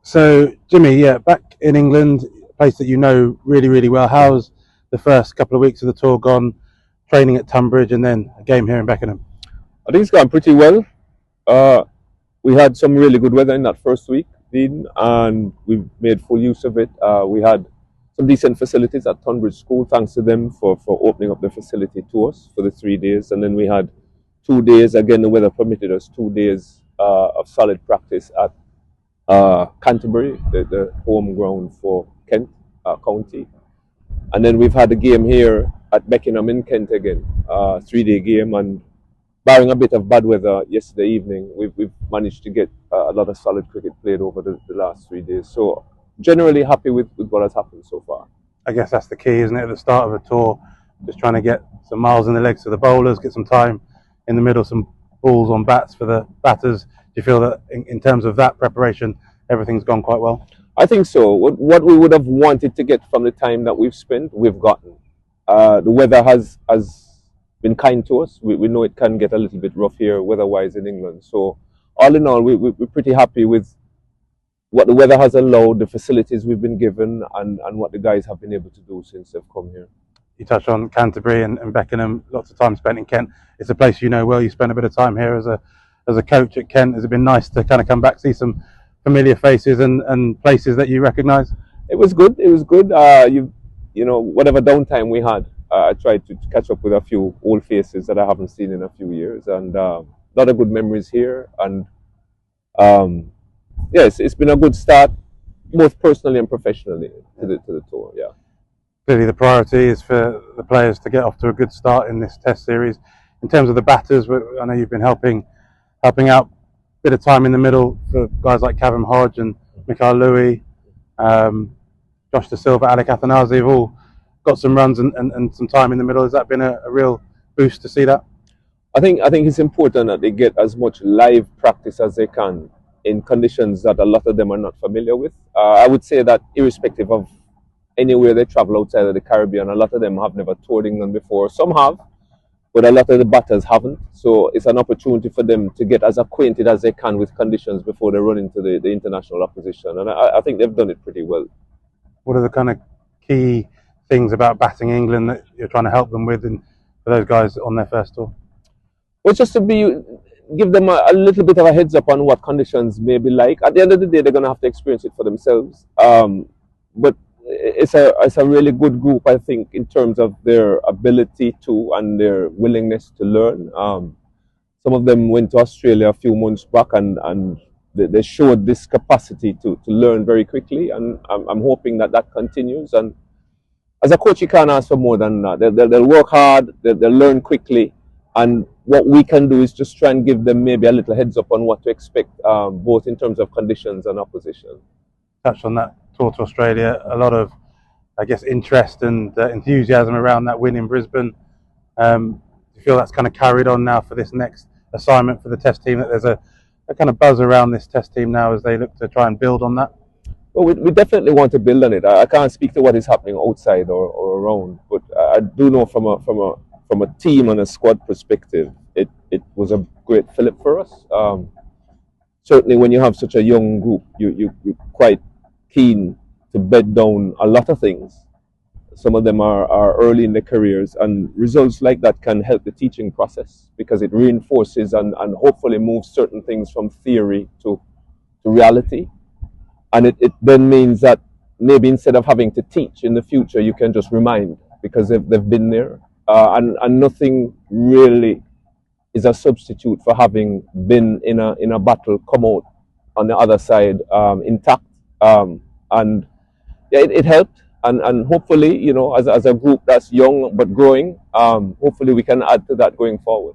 So, Jimmy, yeah, back in England, a place that you know really, really well. How's the first couple of weeks of the tour gone? Training at Tunbridge and then a game here in Beckenham. I think it's gone pretty well. Uh, we had some really good weather in that first week, Dean, and we made full use of it. We had some decent facilities at Tunbridge School, thanks to them for opening up the facility to us for the 3 days. And then we had 2 days, again, the weather permitted us 2 days of solid practice at Canterbury, the home ground for Kent County. And then we've had a game here at Beckenham in Kent again, 3 day game. And barring a bit of bad weather yesterday evening, we've managed to get a lot of solid cricket played over the last 3 days. So generally happy with what has happened so far. I guess that's the key, isn't it? At the start of a tour, just trying to get some miles in the legs for the bowlers, get some time in the middle, some balls on bats for the batters. Do you feel that in terms of that preparation, everything's gone quite well? I think so. What we would have wanted to get from the time that we've spent, we've gotten. The weather has been kind to us. We know it can get a little bit rough here weather-wise in England. So all in all, we're pretty happy with what the weather has allowed, the facilities we've been given, and what the guys have been able to do since they've come here. You touched on Canterbury and Beckenham, lots of time spent in Kent. It's a place you know well. You spent a bit of time here as a coach at Kent. Has it been nice to kind of come back, see some familiar faces and places that you recognise? It was good. It was good. You know, whatever downtime we had, I tried to catch up with a few old faces that I haven't seen in a few years, and a lot of good memories here. And yes, it's been a good start, both personally and professionally, to the tour. Yeah. Clearly, the priority is for the players to get off to a good start in this Test series. In terms of the batters, I know you've been helping out. Bit of time in the middle for guys like Kavem Hodge and Mikhail Louis, Josh De Silva, Alec Athanazi have all got some runs and some time in the middle. Has that been a real boost to see that? I think it's important that they get as much live practice as they can in conditions that a lot of them are not familiar with. I would say that irrespective of anywhere they travel outside of the Caribbean, a lot of them have never toured England before. Some have, but a lot of the batters haven't. So it's an opportunity for them to get as acquainted as they can with conditions before they run into the international opposition. And I think they've done it pretty well. What are the kind of key things about batting England that you're trying to help them with and for those guys on their first tour? Well, just to give them a little bit of a heads up on what conditions may be like. At the end of the day, they're going to have to experience it for themselves. But it's a really good group, I think, in terms of their ability to and their willingness to learn. Some of them went to Australia a few months back and they showed this capacity to learn very quickly, and I'm hoping that continues. And as a coach, you can't ask for more than that. They'll work hard, they'll learn quickly, and what we can do is just try and give them maybe a little heads up on what to expect, both in terms of conditions and opposition. Touched on that tour to Australia, a lot of, I guess, interest and enthusiasm around that win in Brisbane. Do you feel that's kind of carried on now for this next assignment for the Test team, that there's a kind of buzz around this Test team now as they look to try and build on that? Well, we definitely want to build on it. I can't speak to what is happening outside or around, but I do know from a team and a squad perspective, it was a great fillip for us. Certainly when you have such a young group, you're quite keen to bed down a lot of things. Some of them are early in their careers, and results like that can help the teaching process because it reinforces and hopefully moves certain things from theory to reality. And it then means that maybe instead of having to teach in the future, you can just remind because they've been there. And nothing really is a substitute for having been in a battle, come out on the other side intact. And yeah, it helped. And hopefully, you know, as a group that's young but growing, hopefully we can add to that going forward.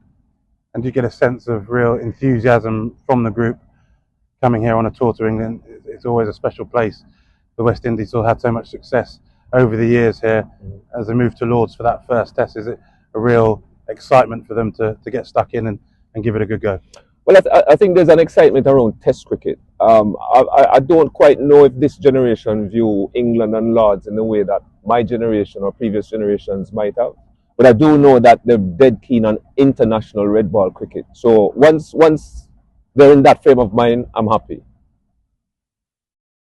And do you get a sense of real enthusiasm from the group coming here on a tour to England? It's always a special place. The West Indies all had so much success over the years here. As they move to Lords for that first Test, is it a real excitement for them to get stuck in and give it a good go? Well, I think there's an excitement around Test cricket. I don't quite know if this generation view England and Lords in the way that my generation or previous generations might have. But I do know that they're dead keen on international red ball cricket. So once they're in that frame of mind, I'm happy.